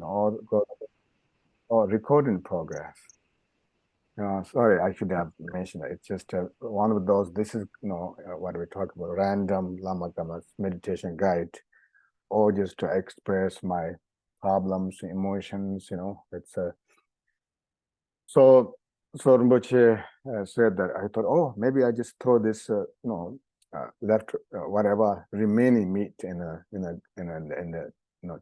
or recording progress. Sorry, I should have mentioned it. It's just one of those. This is what we talk about, random Lama Karma meditation guide, or just to express my problems, emotions. It's so. So Rinpoche said that. I thought, oh, maybe I just throw this, left whatever remaining meat in a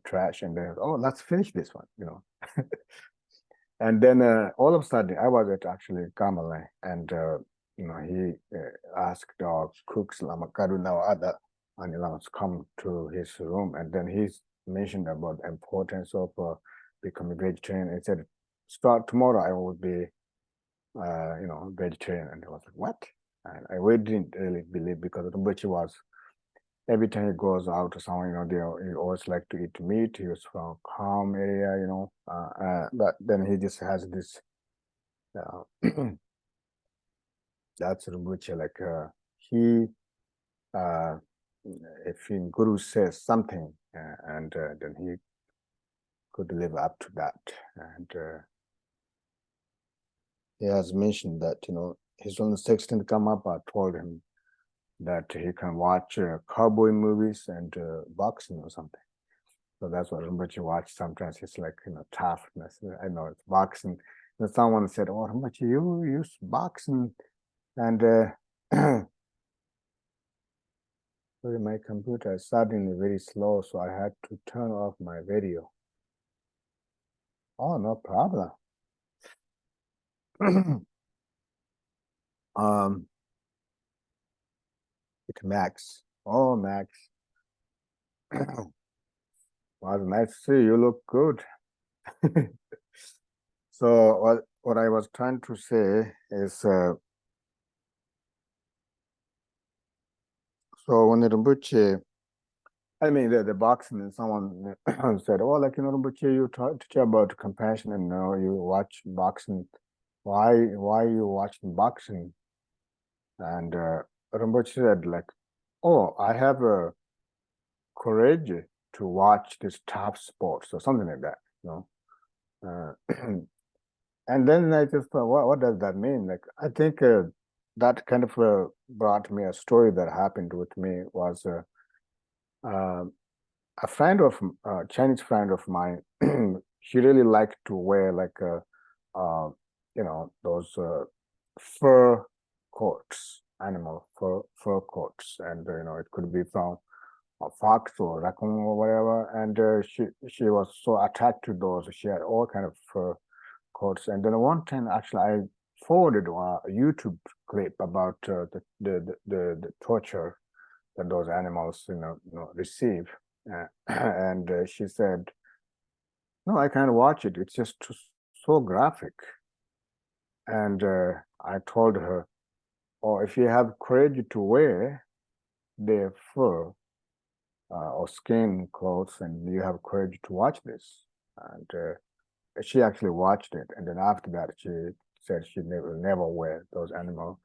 trash, and then, oh, let's finish this one. And then all of a sudden, I was at actually Kamala, and he asked our cooks, Lama Karuna or other Anilamas, come to his room, and then he mentioned about the importance of becoming vegetarian. He said, "Start tomorrow, I will be, vegetarian." And I was like, "What?" And I really didn't really believe, because Rinpoche was, every time he goes out to somewhere, he always like to eat meat. He was from calm area, but then he just has this. That's Rinpoche. Like he, uh, if Guru says something, and then he could live up to that. And he has mentioned that his own 16th come up. I told him that he can watch cowboy movies and boxing or something. So that's what Rinpoche watch sometimes. It's like toughness. I know it's boxing. And someone said, "Oh, Rinpoche, you use boxing," and sorry, my computer is suddenly very slow, so I had to turn off my video. Oh, no problem. It's Max. Oh, Max. Well, nice to see you. Look good. So what I was trying to say is, so when Rinpoche, I mean, the boxing, and someone said, "Oh, like Rinpoche, you teach about compassion, and you watch boxing. Why you watching boxing?" And Rinpoche said, like, "Oh, I have a courage to watch this tough sports," or something like that. And then I just thought, what does that mean? Like, I think that kind of brought me a story that happened with me. Was uh, a friend of Chinese friend of mine. She really liked to wear like those fur coats, animal fur coats, and it could be from a fox or raccoon or whatever. And she was so attached to those. She had all kind of fur coats. And then one time, actually, I forwarded a YouTube clip about the torture that those animals receive. And she said, "No, I can't watch it. It's just so graphic." And I told her, "Oh, if you have courage to wear their fur or skin clothes, and you have courage to watch this." And she actually watched it, and then after that, she said she never wear those animal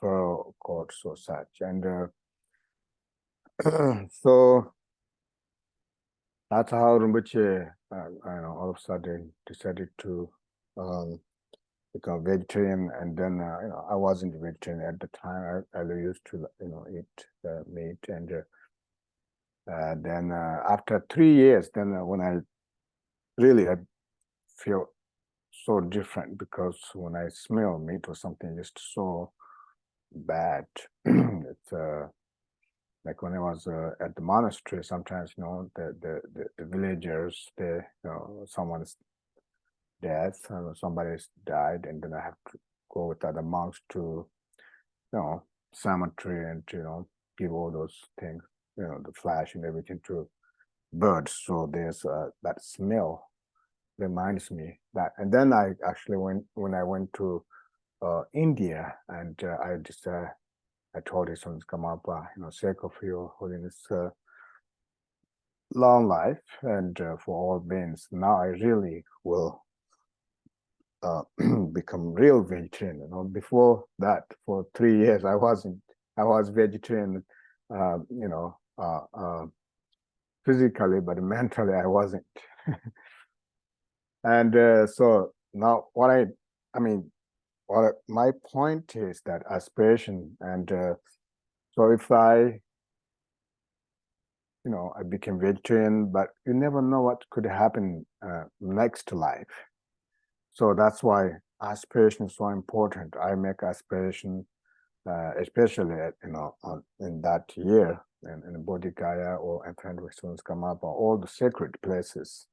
fur coats or such. And so that's how Rinpoche, all of a sudden decided to um, become vegetarian. And then, I wasn't vegetarian at the time. I used to, eat meat. And then after 3 years, then when I really I feel so different, because when I smell meat or something, just so bad. It's like when I was at the monastery. Sometimes the villagers, someone's death, somebody's died, and then I have to go with other monks to cemetery, and give all those things, the flesh and everything, to birds. So there's that smell reminds me that. And then I actually when I went to India, and I told his sons, "Come up, sake of your holiness, long life, and for all beings. Now I really will become real vegetarian." Before that, for 3 years, I wasn't. I was vegetarian, uh, you know, uh, uh, physically, but mentally I wasn't. And so now I mean, my point is that aspiration, and so if I became vegetarian, but you never know what could happen next life. So that's why aspiration is so important. I make aspiration, especially in that year, in Bodhigaya or Infinite Wisdoms come up, or all the sacred places.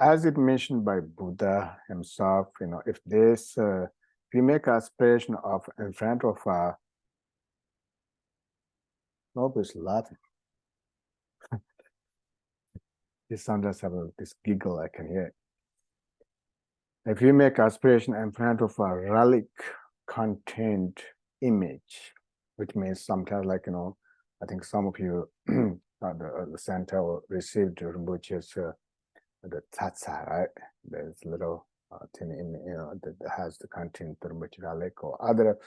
As it mentioned by Buddha himself, if you make aspiration of in front of nobody's laughing. This sounds just have this giggle I can hear. If you make aspiration in front of a relic contained image, which means sometimes I think some of you the center received Rinpoche's the tatsa, right? There's little thing that has the content Rinpoche relic or other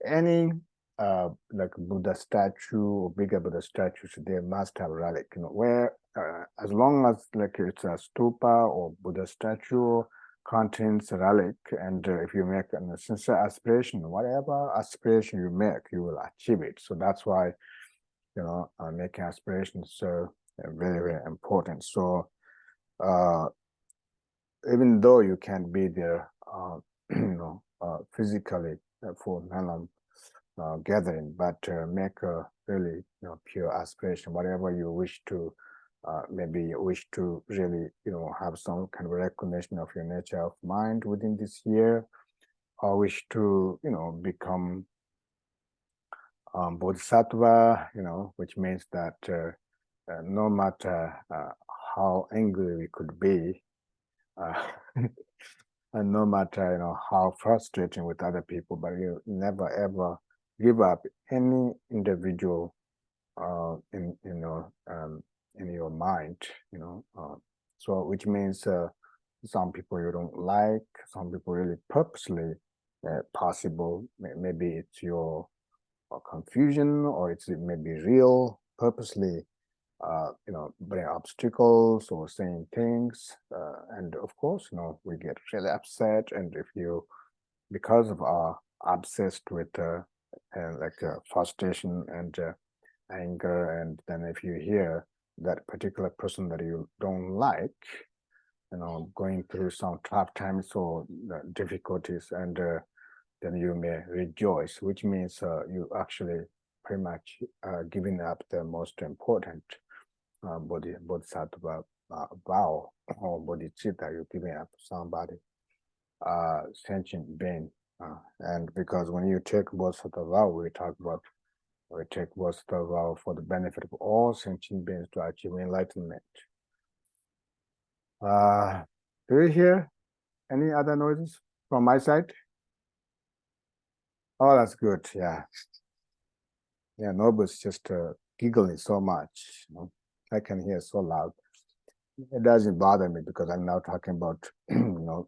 any like Buddha statue or bigger Buddha statues, they must have relic, where as long as like it's a stupa or Buddha statue contains a relic, and if you make an sincere aspiration, whatever aspiration you make, you will achieve it. So that's why making aspirations so very, very important. So even though you can't be there physically for Nalam gathering, but make a really pure aspiration, whatever you wish to maybe you wish to really have some kind of recognition of your nature of mind within this year, or wish to become bodhisattva, which means that no matter how angry we could be, and no matter how frustrating with other people, but you never ever give up any individual in your mind, so which means some people you don't like, some people really purposely possible, maybe it's your confusion, or it's maybe real purposely bring obstacles or saying things, and of course we get really upset, and if you because of our obsessed with frustration and anger, and then if you hear that particular person that you don't like going through some tough times or difficulties, and then you may rejoice, which means you actually pretty much giving up the most important bodhisattva vow or bodhicitta. You're giving up somebody sentient being, and because when you take bodhisattva vow, we take bodhisattva vow for the benefit of all sentient beings to achieve enlightenment. Do you hear any other noises from my side? Oh, that's good. Yeah, nobody's just giggling so much. I can hear so loud. It doesn't bother me because I'm now talking about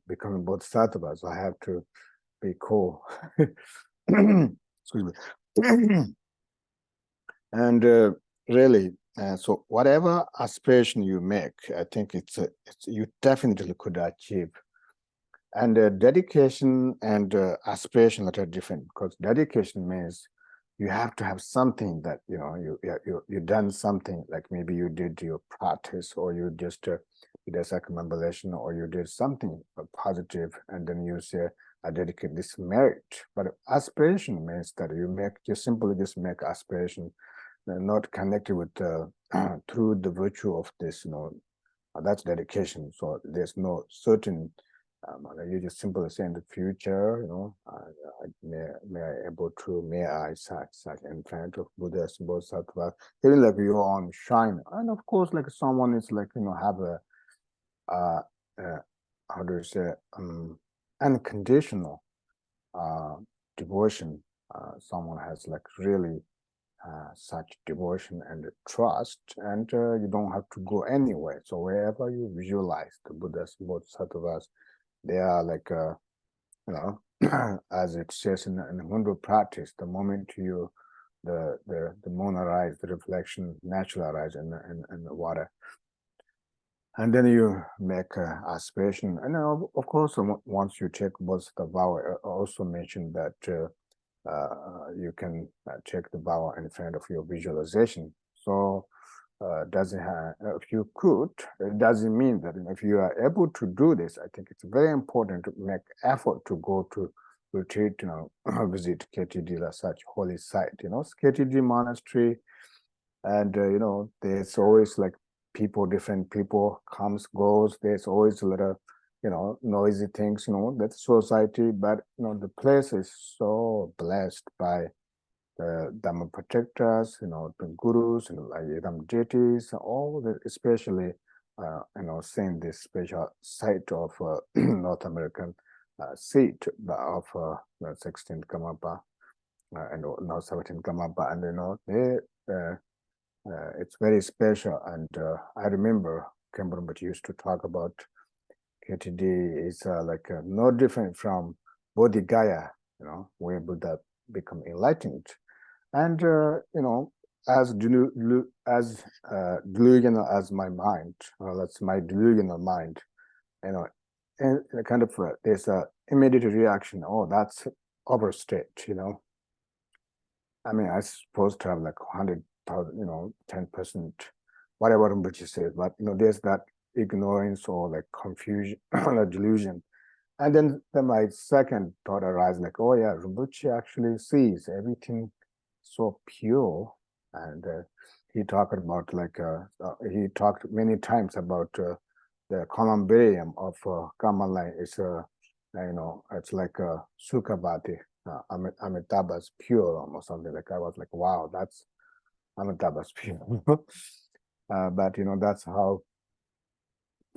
becoming bodhisattva, so I have to be cool. Excuse me. And really, so whatever aspiration you make, I think it's you definitely could achieve. And dedication and aspiration that are different, because dedication means you have to have something that you done something, like maybe you did your practice, or you just did a circumambulation, or you did something positive, and then you say, I dedicate this merit. But aspiration means that you simply make aspiration, not connected with through the virtue of this, that's dedication. So there's no certain you just simply say in the future, may I such in front of Buddha's Bodhisattva, feeling like your own shine. And of course, like someone is like, have a how do you say, unconditional devotion. Someone has like really such devotion and trust, and you don't have to go anywhere. So wherever you visualize the Buddha's Bodhisattvas, they are like as it says in Hindu practice, the moment the moon arrives, the reflection naturally arrives in the water. And then you make aspiration. And of course, once you take both the vow, I also mentioned that you can check the vowel in front of your visualization. So doesn't have, if you could, it doesn't mean that if you are able to do this, I think it's very important to make effort to go to retreat, visit KTD, such holy site, KTD monastery. And, there's always like different people comes, goes. There's always a lot of, noisy things, that society, but, the place is so blessed by the Dhamma protectors, the gurus, like deities, all the, especially, seeing this special site of North American seat of 16th Karmapa and now 17th Karmapa, and it's very special. And I remember Kembrumbat used to talk about KTD is like no different from Bodhi Gaya, where Buddha become enlightened. And as delusional as my mind, that's my delusional mind, and kind of there's a immediate reaction. Oh, that's overstate, I mean, I supposed to have like 100,000, 10%, whatever Rinpoche says, but there's that ignorance or like confusion or delusion. And then my second thought arises, like, oh yeah, Rinpoche actually sees everything so pure. And he talked about like he talked many times about the columbarium of Kamalai is it's like a Sukhavati, Amitabha's pure or something. Like I was like, wow, that's Amitabha's pure. But that's how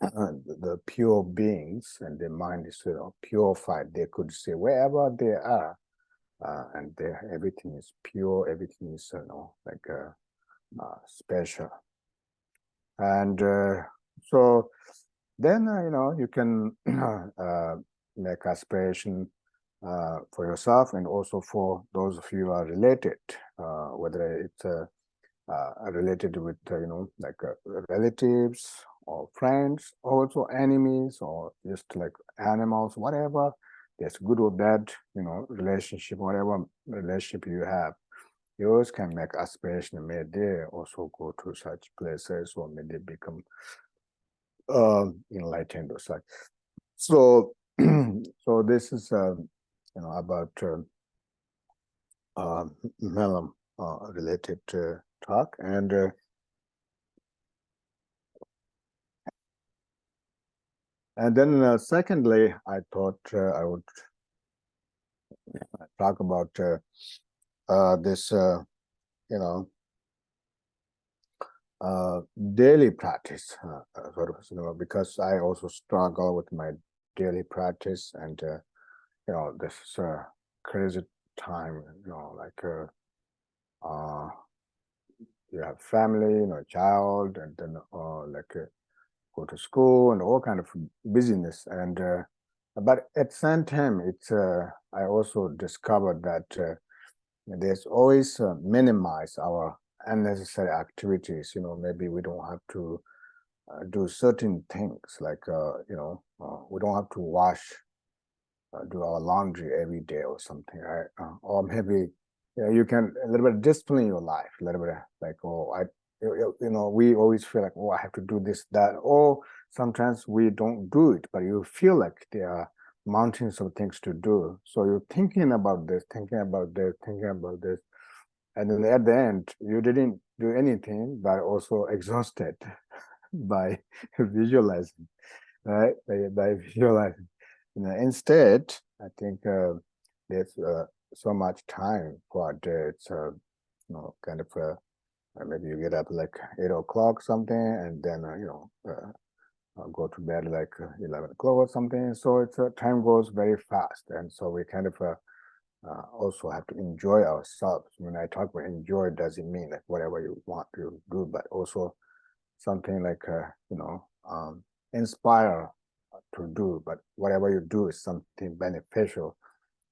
the pure beings and their mind is purified. They could say wherever they are, and everything is pure, everything is like special. And so then you can make aspiration for yourself and also for those of you who are related, whether it's related with like relatives or friends, also enemies, or just like animals, whatever. There's good or bad, relationship, whatever relationship you have. You always can make aspiration. May they also go to such places, or may they become enlightened or such. So, so this is about Melam related talk, and then secondly, I thought I would talk about this, daily practice, sort of, because I also struggle with my daily practice, and this is a crazy time, like you have family, child, and then like go to school and all kind of busyness, and but at the same time, it's I also discovered that there's always minimize our unnecessary activities. Maybe we don't have to do certain things, like we don't have to do our laundry every day or something, right? Or maybe you can a little bit discipline your life, a little bit like, oh, we always feel like, oh, I have to do this, that, or sometimes we don't do it, but you feel like there are mountains of things to do. So you're thinking about this, thinking about this, thinking about this. And then at the end, you didn't do anything, but also exhausted by visualizing, right? By visualizing. Instead, I think there's so much time for it. It's kind of maybe you get up like 8 o'clock something, and then go to bed like 11 o'clock or something. So it's time goes very fast, and so we kind of also have to enjoy ourselves. When I talk about enjoy, doesn't mean like whatever you want to do, but also something like inspire to do. But whatever you do is something beneficial.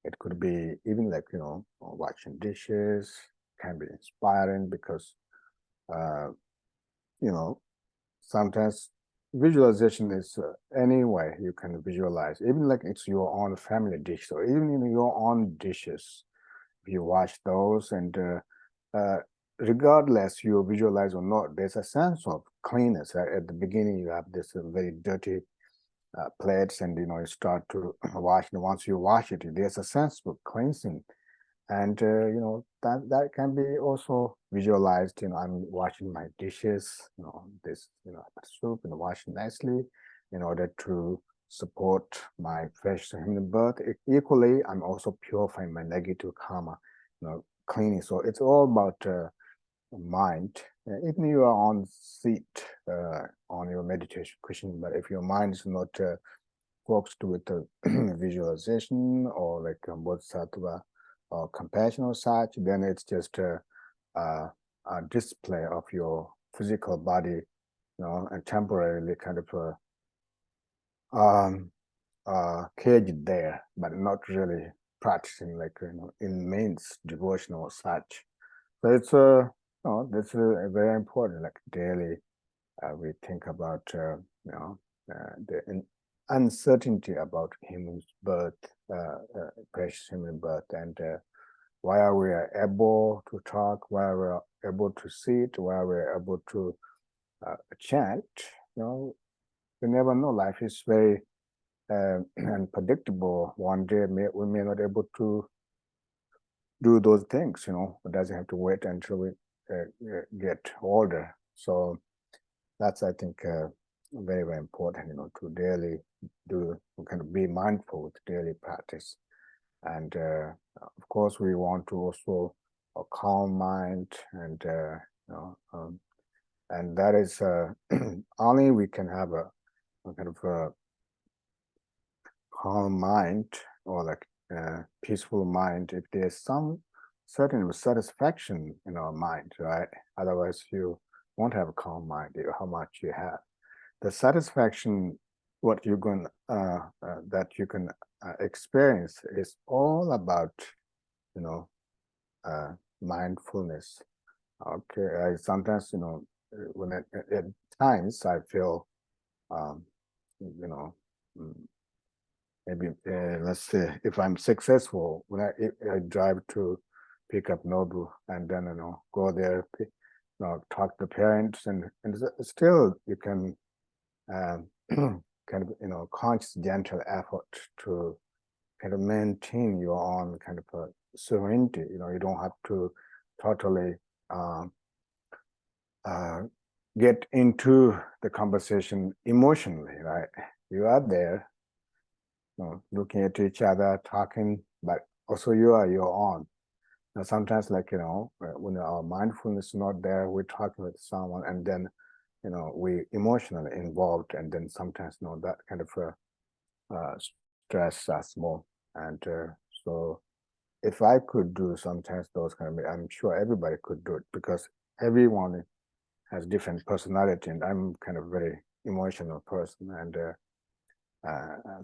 It could be even like washing dishes, can be inspiring, because sometimes visualization is any way you can visualize, even like it's your own family dish, or even in your own dishes. You watch those, and regardless you visualize or not, there's a sense of cleanness. Right? At the beginning, you have this very dirty plates, and you start to wash. And once you wash it, there's a sense of cleansing, and that can be also visualized. I'm washing my dishes, this soup, and wash nicely in order to support my fresh human birth. Equally, I'm also purifying my negative karma, cleaning. So it's all about mind. Even you are on seat on your meditation cushion, but if your mind is not focused with the visualization or like bodhisattva or compassion or such, then it's just a display of your physical body, and temporarily kind of caged there, but not really practicing like immense devotion or such. So it's that's very important. Like daily, we think about the uncertainty about human birth, precious human birth, and why we are able to talk, why we are able to sit, why we are able to chant. We never know. Life is very unpredictable. One day we may not able to do those things. It doesn't have to wait until we get older. So that's, I think, very, very important, to daily kind of be mindful with daily practice. And of course, we want to also a calm mind, and and that is only we can have a kind of a calm mind, or like peaceful mind, if there's some certain satisfaction in our mind, right? Otherwise, you won't have a calm mind, how much you have. The satisfaction, what you're going that you can experience, is all about mindfulness. Okay, I sometimes when at times I feel um, you know mm, maybe let's say if I'm successful when I drive to pick up Nobu, and then go there, talk to parents, and still you can kind of conscious gentle effort to kind of maintain your own kind of serenity. You don't have to totally get into the conversation emotionally, right? You are there, looking at each other, talking, but also you are your own. Now, sometimes, like, when our mindfulness is not there, we're talking with someone, and then, we emotionally involved, and then sometimes, that kind of stress us more. And so if I could do sometimes those kind of, I'm sure everybody could do it, because everyone has different personality, and I'm kind of very emotional person. And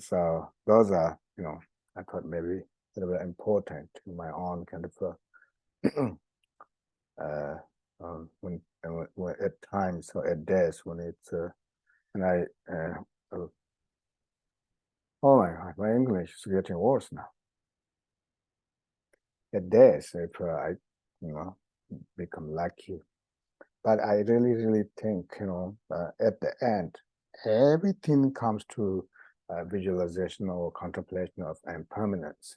so those are, I thought maybe very important in my own kind of when at times or at days when it's and I oh my God, my English is getting worse now. At days, if I become lucky, but I really think at the end, everything comes to visualization or contemplation of impermanence.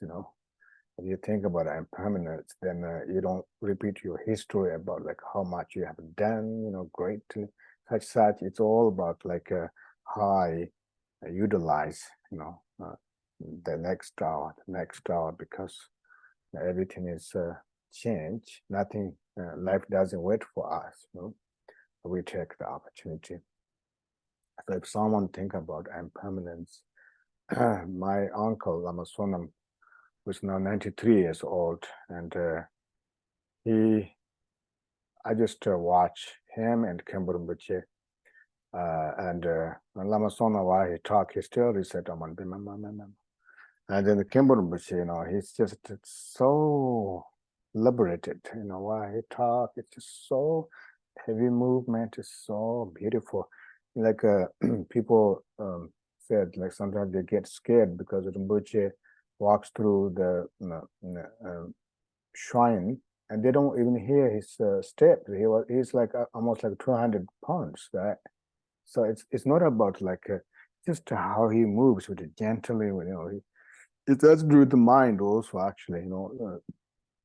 If you think about impermanence, then you don't repeat your history about like how much you have done, great, such. It's all about like how I utilize, the next hour, because everything is change. Nothing, life doesn't wait for us. We take the opportunity. So if someone think about impermanence, my uncle Lama Sonam, who's now 93 years old, and I just watch him and Khenpo Rinpoche, and when Lama Sonam, while he talk, he still recite Aman Bimam. And then the Khenpo Rinpoche, he's just so liberated, while he talk, it's just so heavy movement, is so beautiful. like people said like sometimes they get scared because Rinpoche walks through the shrine and they don't even hear his step. He's like almost like 200 pounds, right? So it's not about like just how he moves with it gently, you know. It has to do with the mind also, actually, you know.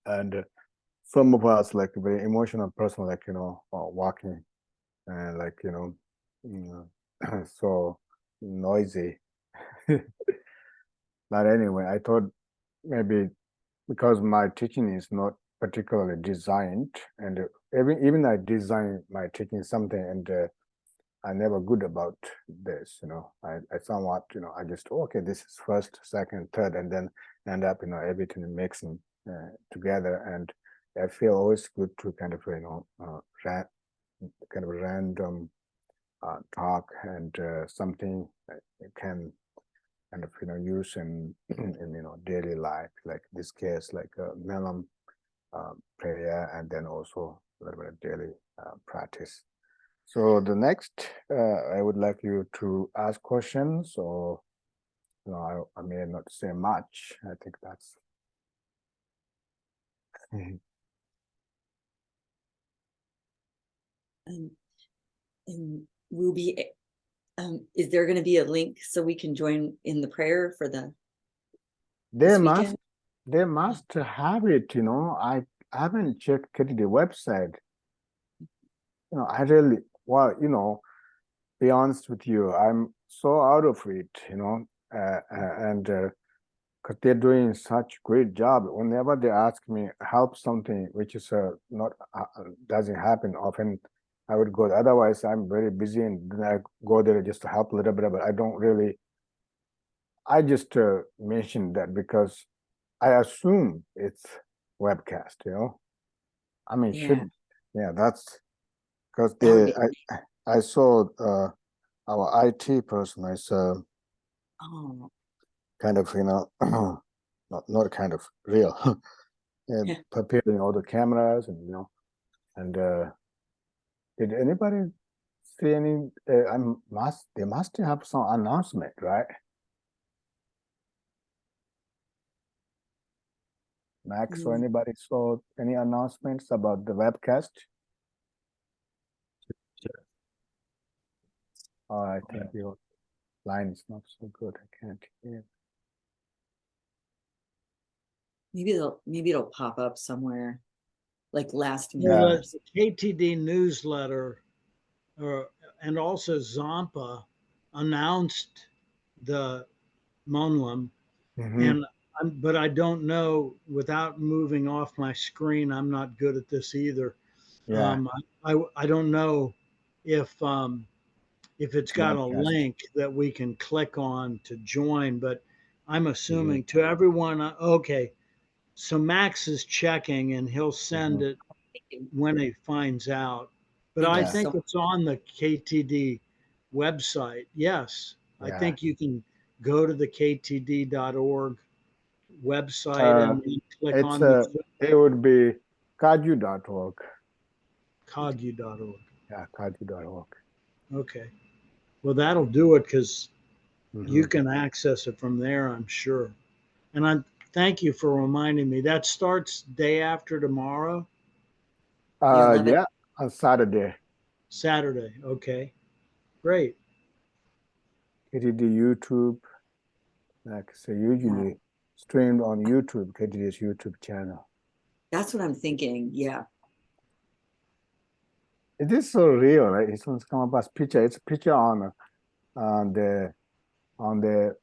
And some of us like very emotional person, like walking and like so noisy. But anyway, I thought maybe because my teaching is not particularly designed, and even I design my teaching something, and I'm never good about this, you know. I somewhat, I just okay, this is first, second, third, and then end up, everything mixing together, and I feel always good to kind of kind of random talk and something I can kind of use in daily life, like this case, like Melam prayer, and then also a little bit of daily practice. So the next, I would like you to ask questions, or I may not say much. I think that's. And we'll be. Is there going to be a link so we can join in the prayer for this weekend? They must have it. I haven't checked the website. I really, well, be honest with you, I'm so out of it, and because they're doing such great job. Whenever they ask me help something, which is not doesn't happen often, I would go. Otherwise, I'm very busy, and then I go there just to help a little bit. But I don't really. I just mentioned that because I assume it's webcast. I mean, that's because I saw our IT person is kind of not kind of real and preparing all the cameras and and did anybody see any they must have some announcement, right? Max or anybody saw any announcements about the webcast? Oh, I think your line is not so good. I can't hear. Maybe it'll pop up somewhere, like last Well, minute. the KTD newsletter, and also Zampa announced the Monlam, and but I don't know. Without moving off my screen, I'm not good at this either. Yeah. I don't know if it's got a Webcast. link that we can click on to join, but I'm assuming to everyone. Okay, so Max is checking, and he'll send it when he finds out. But I think it's on the KTD website. Yes, I think you can go to the ktd.org website and click on the. It would be kaju.org. Kagu.org. Yeah, kaju.org. Okay. Well, that'll do it because you can access it from there, I'm sure. And I thank you for reminding me. That starts day after tomorrow. Yeah, on Saturday. Saturday. Okay. Great. KTD YouTube. Like I say, usually streamed on YouTube, KTD's YouTube channel. That's what I'm thinking. Yeah. It is so real, right? It's come up as picture. It's a picture on the on the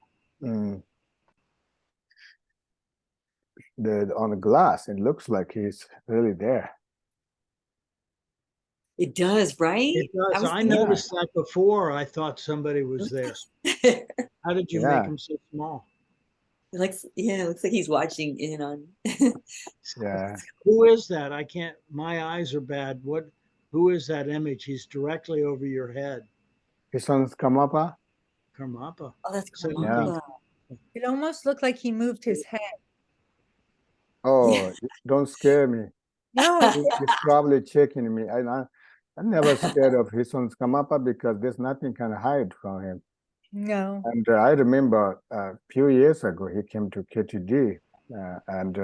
glass. It looks like he's really there. It does, right? It does. I noticed that before. I thought somebody was there. How did you make him so small? It looks like he's watching in on. Yeah. Who is that? I can't. My eyes are bad. Who is that image? He's directly over your head. His son's Karmapa. Karmapa. Oh, that's Karmapa. Yeah. It almost looked like he moved his head. Oh, don't scare me. No, He's probably checking me. I'm never scared of his son's Kamapa because there's nothing can hide from him. No. And I remember a few years ago, he came to KTD, and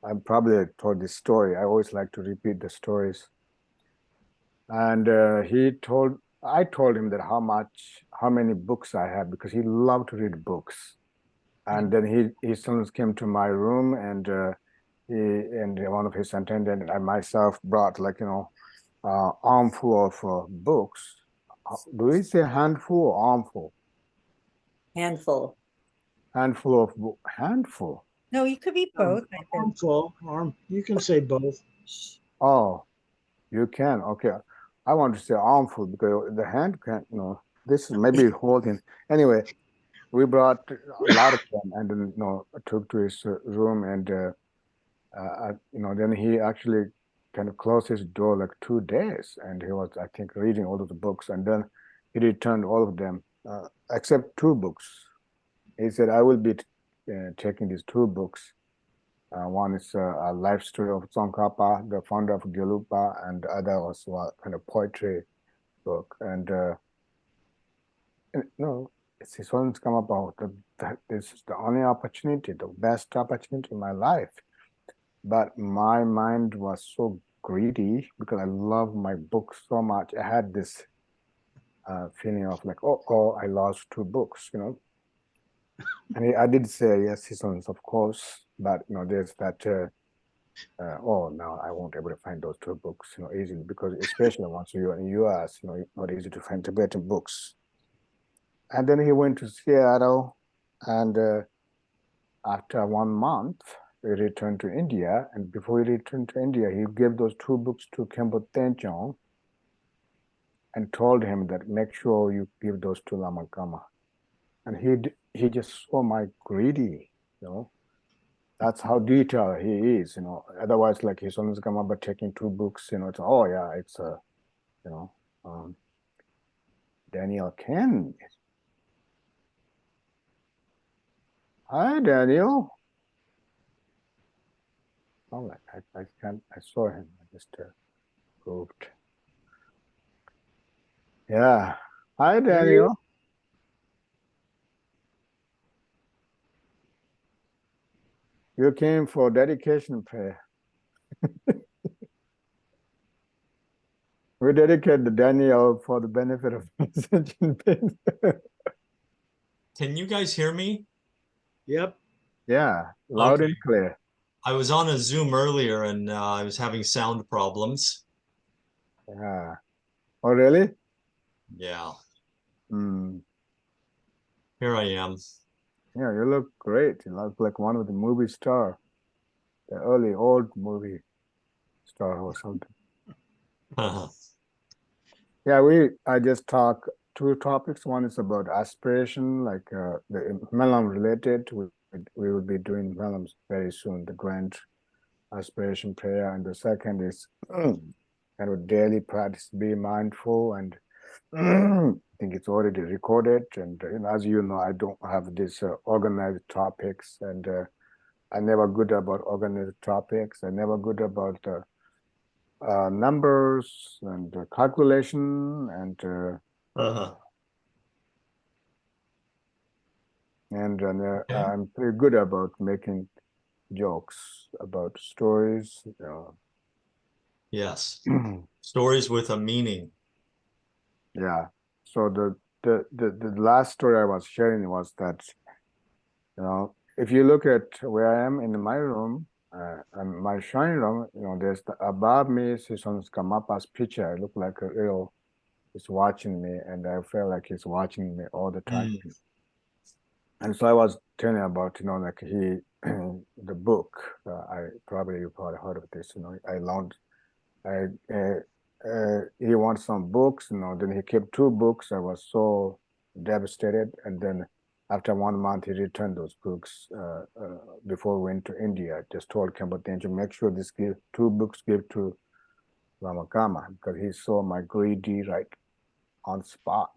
I probably told this story. I always like to repeat the stories. And I told him that how many books I had because he loved to read books. And then his sons came to my room, and he and one of his attendant and I myself brought armful of books. Do we say handful or armful? Handful. Handful of handful. No, you could be both, I think. Armful, you can say both. Oh, you can. Okay. I want to say armful because the hand can't, this is maybe holding. Anyway, we brought a lot of them and then, took to his room and, then he actually kind of closed his door like 2 days and he was, I think, reading all of the books and then he returned all of them, except 2 books. He said, I will be taking these 2 books. One is a life story of Tsongkhapa, the founder of Gelupa, and the other was a kind of poetry book. And it's his own come about that this is the only opportunity, the best opportunity in my life. But my mind was so greedy because I love my book so much. I had this feeling of like, oh, I lost 2 books, And I did say yes, his own, of course, but there's that. No, I won't be able to find those 2 books, easily because especially once you're in US, not easy to find Tibetan books. And then he went to Seattle, and after 1 month, he returned to India. And before he returned to India, he gave those 2 books to Khenpo Tenchong and told him that make sure you give those to Lama Karma. And he just saw my greedy, That's how detailed he is, Otherwise, like his son's come up by taking 2 books, it's Daniel Ken. Hi, Daniel. Oh, I can't. I saw him. I just moved. Yeah. Hi, Daniel. You came for dedication prayer. We dedicate the Daniel for the benefit of sentient beings. Can you guys hear me? Yep. Yeah, loud Okay. and clear. I was on a Zoom earlier and I was having sound problems. Yeah. Oh, really? Yeah, Mm. here I am. Yeah, you look great. You look like one of the movie star, the early old movie star or something. Yeah, I just talk 2 topics. One is about aspiration, like the Melam related. We will be doing Melams very soon, the grand aspiration prayer. And the second is kind of daily practice, be mindful. And I think it's already recorded. And as you know, I don't have these organized topics. And I'm never good about organized topics. I'm never good about numbers and calculation and Okay. I'm pretty good about making jokes about stories. Yes. Stories with a meaning. Yeah. So the last story I was sharing was that if you look at where I am in my room, and my shrine room, there's above me Sison's Kamapa's picture. I look like a real. He's watching me, and I feel like he's watching me all the time. And so I was telling about, like the book. You've probably heard of this. He wanted some books. Then he kept 2 books. I was so devastated, and then after 1 month, he returned those books. Before we went to India, just told Khenpo Tenchong, make sure this 2 books give to Lama Karma because he saw my greedy right on spot.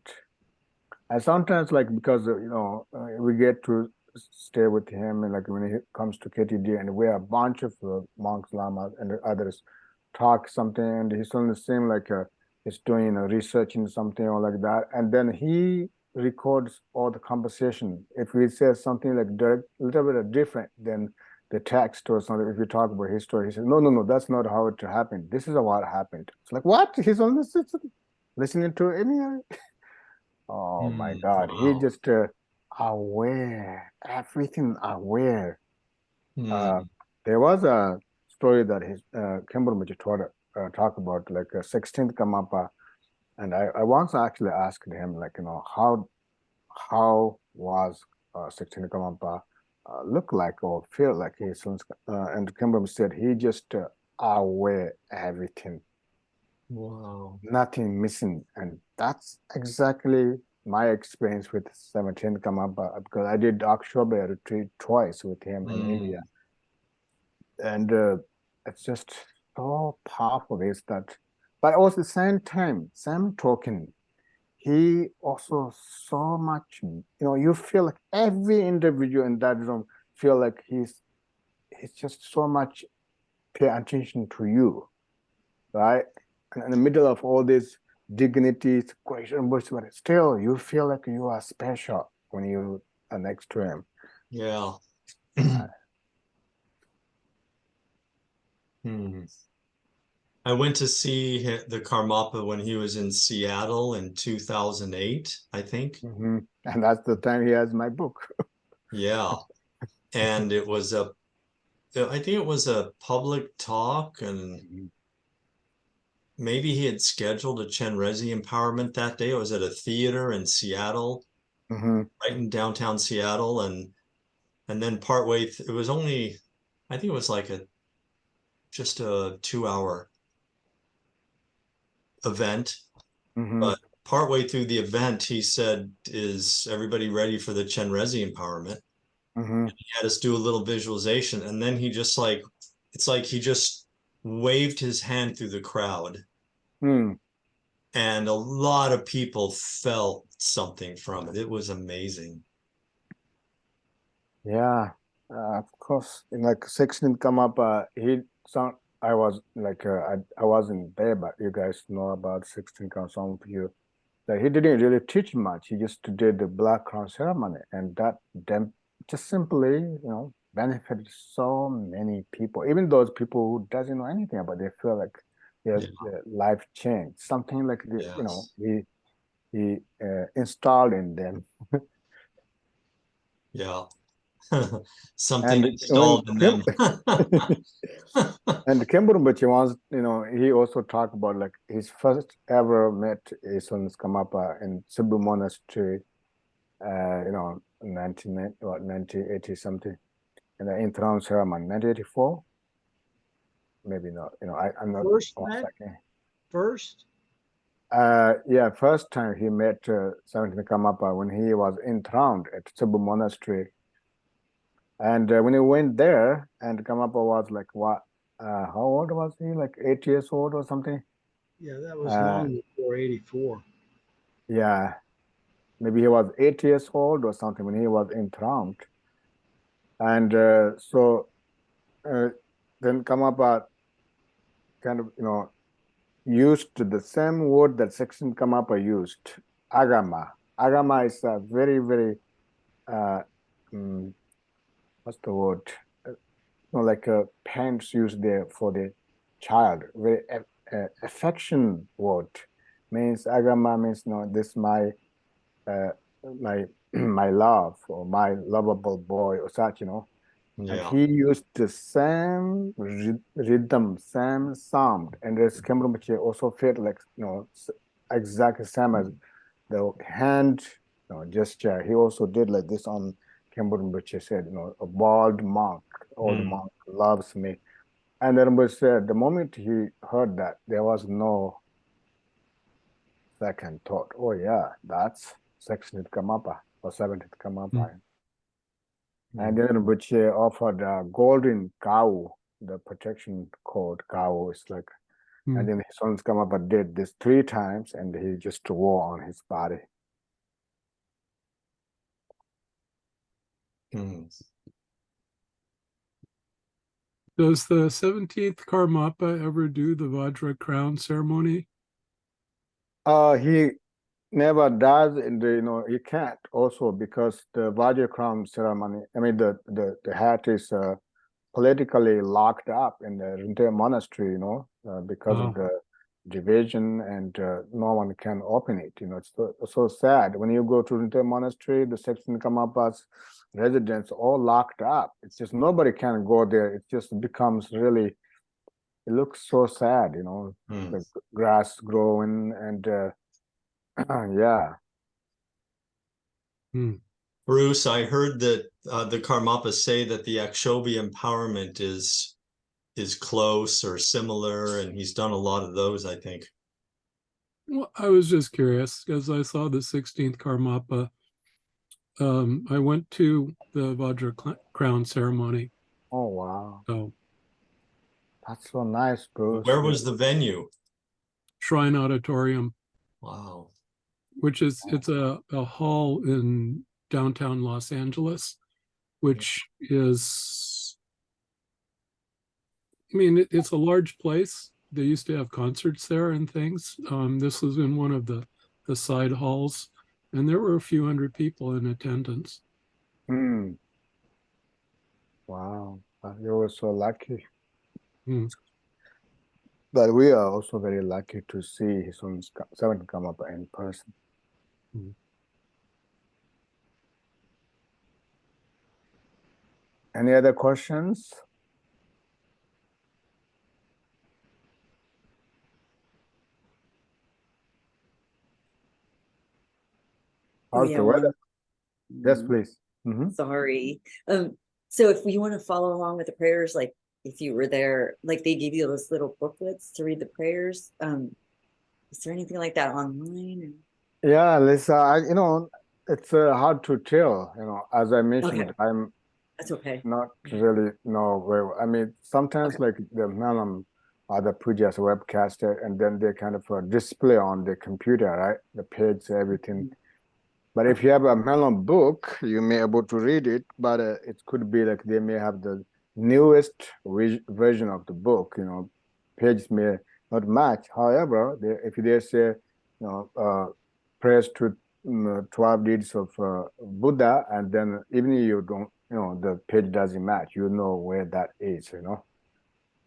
And sometimes, because we get to stay with him, and when he comes to KTD, and we're a bunch of monks, lamas, and others talk something, and he suddenly seemed like is doing, you know, researching something or like that, and then he records all the conversation. If we say something like a little bit different than the text or something, if we talk about his story, he says, no, no, no, that's not how it happened. This is what happened. It's like, what? He's on this listening to any. Oh my God, he Wow. just aware, everything aware. Hmm. There was a story that his Kimball talk about, like 16th Kamapa, and I once actually asked him, like, you know, how was 16th Kamapa look like or feel like and Kimball said he just aware everything, Wow. nothing missing, and that's exactly my experience with 17th Kamapa, because I did Akshobhya retreat twice with him in India. And it's just so powerful is that, but also the same time, same token, he also so much, you know, you feel like every individual in that room feel like he's just so much pay attention to you, right? And in the middle of all these dignities, question, but still you feel like you are special when you are next to him. Yeah. Hmm. I went to see the Karmapa when he was in Seattle in 2008, I think. Mm-hmm. And that's the time he has my book. Yeah. And I think it was a public talk, and maybe he had scheduled a Chenrezig empowerment that day. It was at a theater in Seattle, Mm-hmm. right in downtown Seattle. And then partway, it was only, I think it was like just a 2 hour event. Mm-hmm. But partway through the event, he said, "Is everybody ready for the Chenrezig empowerment?" Mm-hmm. He had us do a little visualization, and then he just like, it's like he just waved his hand through the crowd, Mm. and a lot of people felt something from it. It was amazing. Yeah, of course. In like 16 come up, he sound. I was like, I wasn't there, but you guys know about 16 come. Some of you that he didn't really teach much. He just did the black crown ceremony, and that then just simply, you know, benefited so many people. Even those people who doesn't know anything about, they feel like Yeah. their life changed. Something like the, you know, Yes. he installed in them. Yeah. Something And when installed in them. and Kemburumbachi wants, you know, he also talked about like his first ever met his sons Kamapa in Cebu Monastery, you know, 1980 something, in the enthroned ceremony, 1984, maybe not, you know, I'm not. First One met? second. First? Yeah, first time he met 17 Kamapa when he was enthroned at Cebu Monastery. And when he went there, and Kamapa was like, what? How old was he? Like 8 years old or something? Yeah, that was Uh, long before 84. yeah, maybe he was 8 years old or something when he was enthroned. And so then Kamapa kind of, you know, used the same word that Section Kamapa used, agama. Agama is a very, very, uh, what's the word? You know, like parents use there for the child, very affection word. Means agama means, you know, this uh, my my love or my lovable boy or such, you know. And Yeah. he used the same rhythm, same sound, and as Kemrumachi also felt like, you know, exactly same as the hand, you know, gesture. He also did like this on Kemrumachi said, you know, a bald monk, old monk loves me. And then Rinpoche said the moment he heard that, there was no second thought. Oh yeah, that's 16th Kamapa or 17th Kamapa. And then Rinpoche offered a golden cow, the protection code cow. It's like, and then his sons Kamapa did this 3 times, and he just wore on his body. Does the 17th Karmapa ever do the Vajra crown ceremony? He never does, and he can't also because the Vajra crown ceremony. I mean, the hat is politically locked up in the Rinpoche monastery, because of the division, and no one can open it. It's so sad. When you go to Rinpoche monastery, the 16 Karmapas residents all locked up. It's just nobody can go there. It just becomes really, it looks so sad, the grass growing and yeah. Bruce, I heard that the Karmapas say that the Akshobi empowerment is close or similar, and he's done a lot of those, I think. Well, I was just curious because I saw the 16th Karmapa. I went to the Vajra crown ceremony. Oh wow, So that's so nice, Bruce. Where was the venue? Shrine Auditorium, Wow. which is it's a hall in downtown Los Angeles, which is, I mean, it's a large place. They used to have concerts there and things. This was in one of the side halls, and there were a few hundred people in attendance. Wow, you were so lucky. Mm. But we are also very lucky to see his own seventh come up in person. Any other questions? How's the weather? Yes, please. Sorry. So if you want to follow along with the prayers, like if you were there, like they give you those little booklets to read the prayers. Is there anything like that online? Yeah, Lisa, it's hard to tell, as I mentioned, Okay. That's okay. not really know where, I mean, sometimes like the Malam or the Puja's webcaster, and then they kind of display on the computer, right? The page, everything. But if you have a Malam book, you may able to read it, but it could be like they may have the newest version of the book, pages may not match. However, if they say, prayers to 12 deeds of Buddha, and then even you don't, the page doesn't match, you know where that is,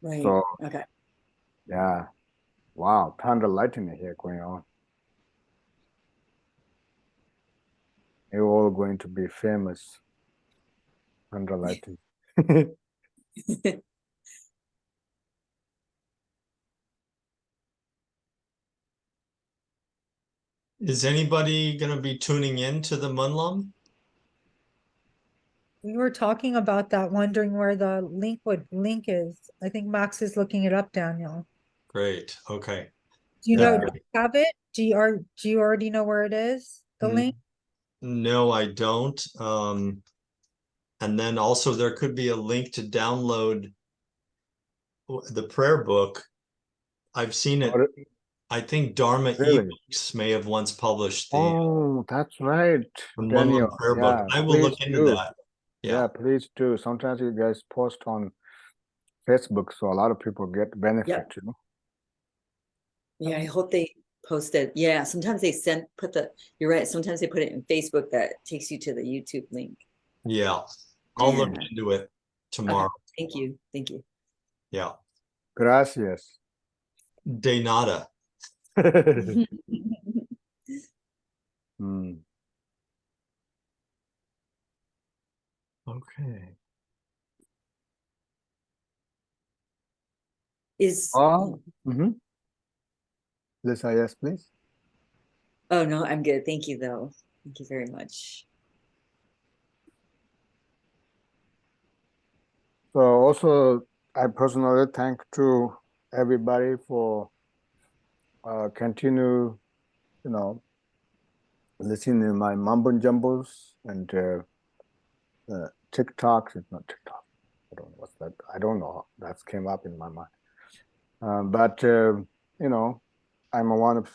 Right. So, okay. Yeah. Wow. Thunder lightning here going on. You're all going to be famous. Thunder lightning. Is anybody going to be tuning in to the Munlam? We were talking about that, wondering where the link is. I think Max is looking it up, Daniel. Great. Okay. Do you know, Yeah. do you have it? Do you already know where it is? The link? No, I don't. And then also there could be a link to download the prayer book. I've seen it. I think Dharma Really? eBooks may have once published the Oh, that's right, Munlam Daniel. prayer book. Yeah, I will look please into do. that. Yeah, please do. Sometimes you guys post on Facebook, so a lot of people get benefit, Yeah, I hope they post it. Yeah, sometimes they you're right. Sometimes they put it in Facebook that takes you to the YouTube link. Yeah. I'll look Yeah. into it tomorrow. Okay, thank you. Thank you. Yeah. Gracias. De nada. Hmm. Okay. Oh, Lisa, yes, please. Oh no, I'm good. Thank you though. Thank you very much. So also, I personally thank to everybody for continue, listening to my mumbo jumbles and TikToks. It's not TikTok. I don't know what's that. I don't know. That came up in my mind. But I'm a one of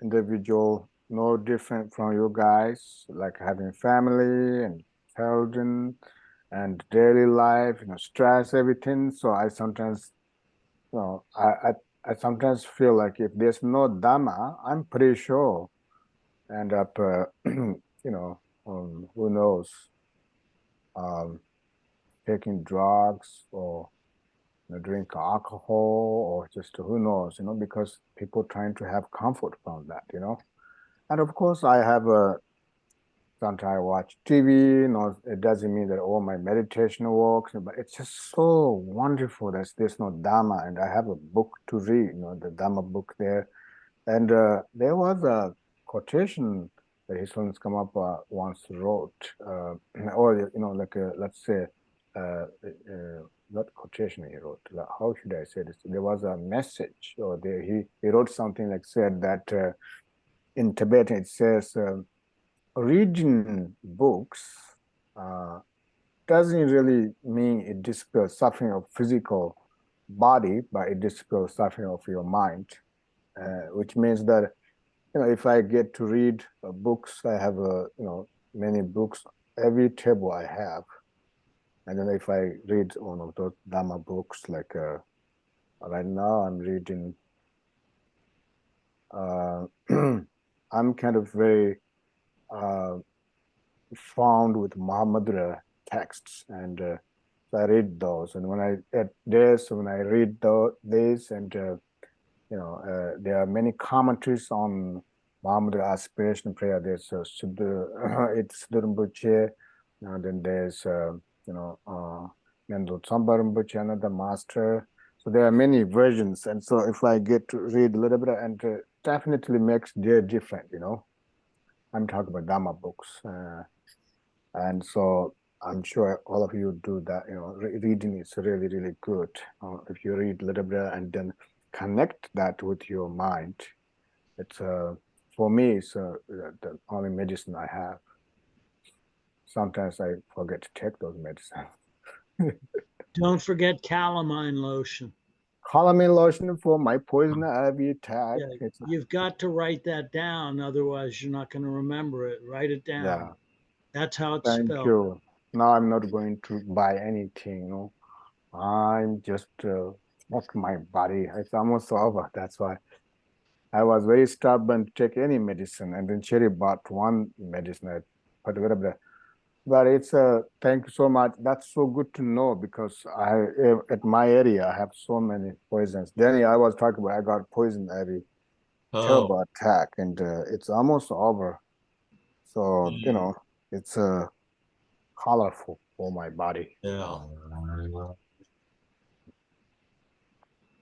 individual, no different from you guys, like having family and children and daily life, stress, everything. So I sometimes, I sometimes feel like if there's no Dhamma, I'm pretty sure end up, you know, who knows, taking drugs or drink alcohol or just who knows, because people trying to have comfort from that, And of course, I have sometimes I watch TV. It doesn't mean that all my meditation works, but it's just so wonderful that there's no Dhamma, and I have a book to read, the Dhamma book there. And there was a quotation that his students come up once wrote, or like let's say, not quotation he wrote. Like, how should I say this? There was a message, or he wrote something like said that in Tibetan it says, reading books doesn't really mean it dispels suffering of physical body, but it dispels suffering of your mind, which means that if I get to read books, I have many books every table I have, and then if I read one of those Dhamma books, like right now I'm reading, I'm kind of very fond with Mahamudra texts, and so I read those, and when I read these, and there are many commentaries on Mahamudra aspiration prayer. There's it's Rinpoche, then there's Mendel Tsompa Rinpoche, another master. So there are many versions, and so if I get to read a little bit, and definitely makes their different. I'm talking about Dhamma books, and so I'm sure all of you do that. Reading is really, really good. If you read a little bit and then connect that with your mind, it's for me, it's the only medicine I have. Sometimes I forget to take those medicines. Don't forget calamine lotion. Calamine lotion for my poison ivy attack. Yeah, you've got to write that down, otherwise you're not going to remember it. Write it down. Yeah. That's how it's Thank spelled. you. Now I'm not going to buy anything. I'm just fuck my body. It's almost over. That's why I was very stubborn to take any medicine, and then Cherry bought one medicine. I put a little bit. But it's thank you so much. That's so good to know, because at my area I have so many poisons. Danny, I was talking about I got poison every terrible attack, and it's almost over. So it's colorful for my body. Yeah.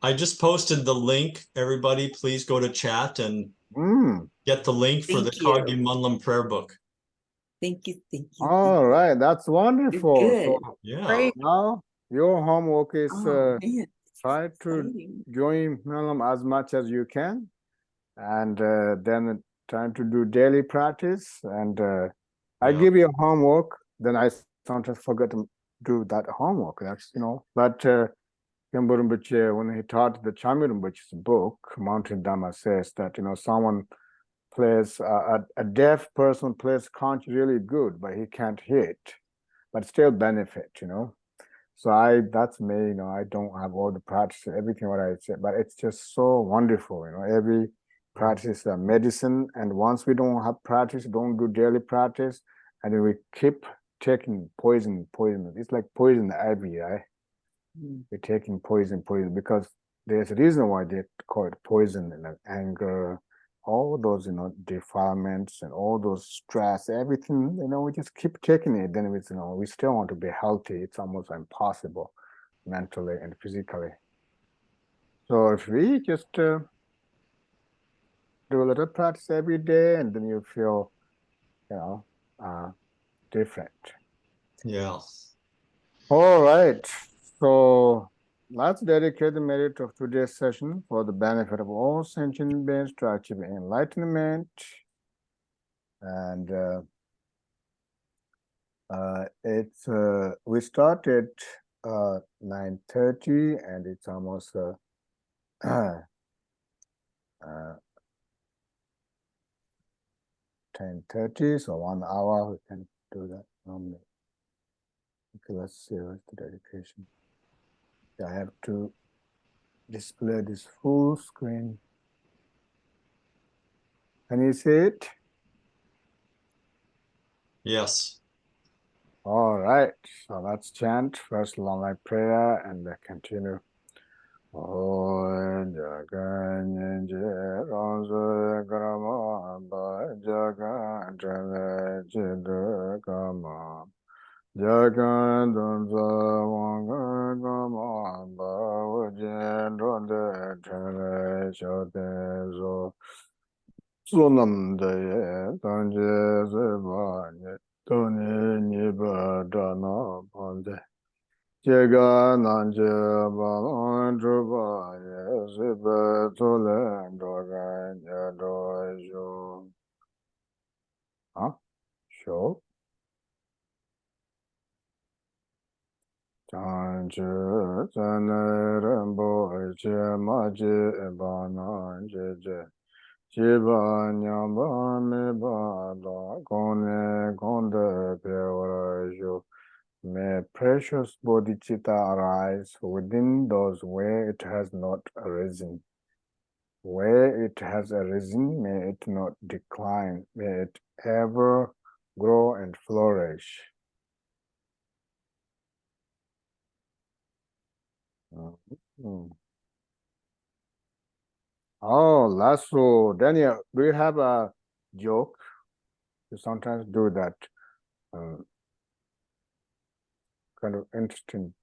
I just posted the link. Everybody, please go to chat and get the link for the Thank you. Kagyu Munlam prayer book. Thank you. All right, that's wonderful. Good. So Yeah. now your homework is Oh man, try to exciting. join Malam as much as you can, and then try to do daily practice. And I Yeah. give you homework, then I sometimes forget to do that homework. That's But Khenpo Rinpoche, when he taught the Chamyu Rinpoche's book, Mountain Dhamma, says that someone plays a deaf person plays conch really good, but he can't hit, but still benefit. So that's me. I don't have all the practice, everything what I said, but it's just so wonderful. Every practice is a medicine, and once we don't have practice, don't do daily practice, and then we keep taking poison. It's like poison ivy, right? We're taking poison, because there's a reason why they call it poison, like anger, all those, defilements, and all those stress, everything, we just keep taking it. Then we still want to be healthy. It's almost impossible mentally and physically. So if we just do a little practice every day, and then you feel, different. Yeah. All right. So let's dedicate the merit of today's session for the benefit of all sentient beings to achieve enlightenment. And we started 9:30, and it's almost 10:30, so 1 hour we can do that normally. Okay, let's see what's the dedication. I have to display this full screen. Can you see it? Yes. All right, so let's chant first long line prayer and then continue. Oh, Jagan Ranzo Grama Jagan Jidakama Jagan Dunza Wanga Gama Bawajan Ronde Tele Shotezo Sunam Daye Tanje Zebanye Tony Niba Dana Pande Jega Nanje Balon Druba Zibe Tole Dogan Yadojo. Huh? Sure. Chanju Zanerembo Chemaji Banan Jeje Chiba Nyamba Mibada Kone Konde Peorajo. May precious bodhicitta arise within those where it has not arisen. Where it has arisen, may it not decline. May it ever grow and flourish. Oh, Lasso. Daniel, do you have a joke? You sometimes do that kind of interesting